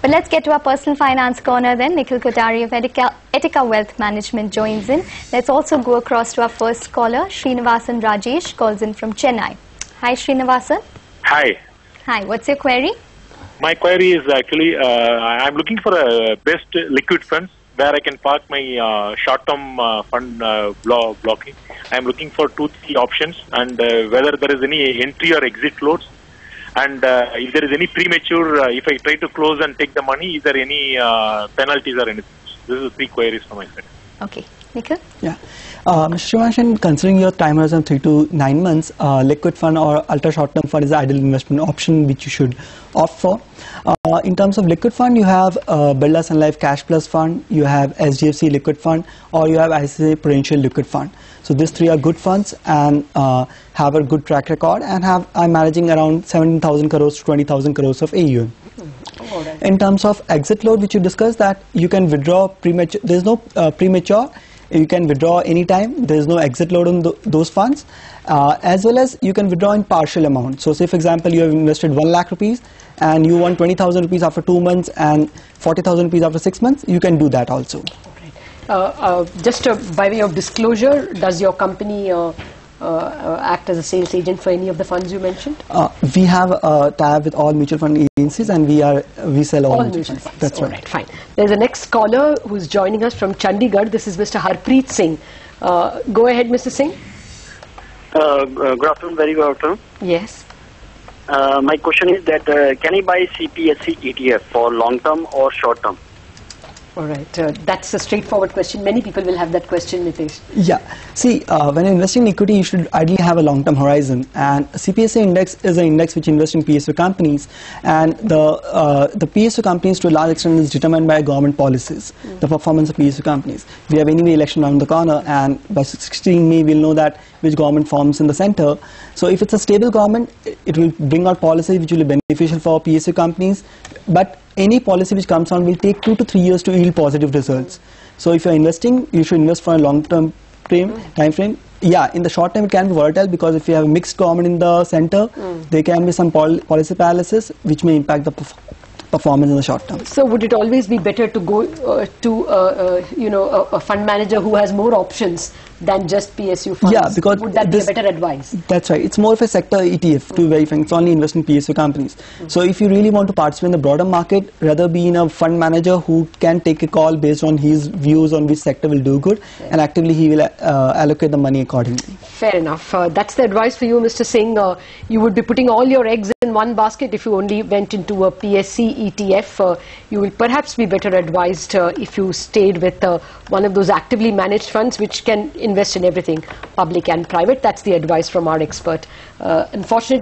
But let's get to our personal finance corner then. Nikhil Kothari of Etica Wealth Management joins in. Let's also go across to our first caller. Srinivasan Rajesh calls in from Chennai. Hi Srinivasan. Hi. Hi, what's your query? My query is actually, I'm looking for a best liquid funds where I can park my short-term fund blocking. I'm looking for 2-3 options and whether there is any entry or exit floats. And if there is any premature, if I try to close and take the money, is there any penalties or anything? This is 3 queries from my side. Okay. Nikhil? Yeah. Mr. Srinivasan, considering your time horizon 3 to 9 months, liquid fund or ultra short-term fund is the ideal investment option which you should opt for. In terms of liquid fund, you have Birla Sun Life Cash Plus Fund, you have SGFC Liquid Fund, or you have ICICI Prudential Liquid Fund. So these 3 are good funds and have a good track record and are managing around 17,000 crores to 20,000 crores of AUM. Right. In terms of exit load, which you discussed, that you can withdraw premature. There is no premature. You can withdraw anytime. There is no exit load on those funds, as well as you can withdraw in partial amount. So say for example you have invested 1 lakh rupees and you want 20,000 rupees after 2 months and 40,000 rupees after 6 months. You can do that also. Just by way of disclosure, does your company act as a sales agent for any of the funds you mentioned? We have a tie-up with all mutual fund agencies and we sell all mutual funds. That's all right. Fine. There's a next caller who's joining us from Chandigarh. This is Mr. Harpreet Singh. Go ahead, Mr. Singh. Good afternoon, very good afternoon. Yes. My question is that can I buy CPSE ETF for long term or short term? All right. That's a straightforward question. Many people will have that question, Nitesh. Yeah. See, when investing in equity, you should ideally have a long-term horizon. And CPSE index is an index which invests in PSU companies. And the PSU companies, to a large extent, is determined by government policies, the performance of PSU companies. We have anyway election around the corner, and by 16 May, we'll know that which government forms in the center. So if it's a stable government, it will bring out policy which will be beneficial for PSU companies. But any policy which comes on will take 2 to 3 years to yield positive results. So if you're investing, you should invest for a long-term time frame. Yeah, in the short term it can be volatile because if you have a mixed government in the center, there can be some policy paralysis which may impact the performance in the short term. So would it always be better to go to a fund manager who has more options than just PSU funds? Yeah, because would that be a better advice? That's right. It's more of a sector ETF to verify. It's only invest in PSU companies. So if you really want to participate in the broader market, rather be in a fund manager who can take a call based on his views on which sector will do good, and actively he will allocate the money accordingly. Fair enough. That's the advice for you, Mr. Singh. You would be putting all your eggs in one basket if you only went into a PSE ETF. You will perhaps be better advised if you stayed with one of those actively managed funds which can invest in everything, public and private. That's the advice from our expert. Unfortunately,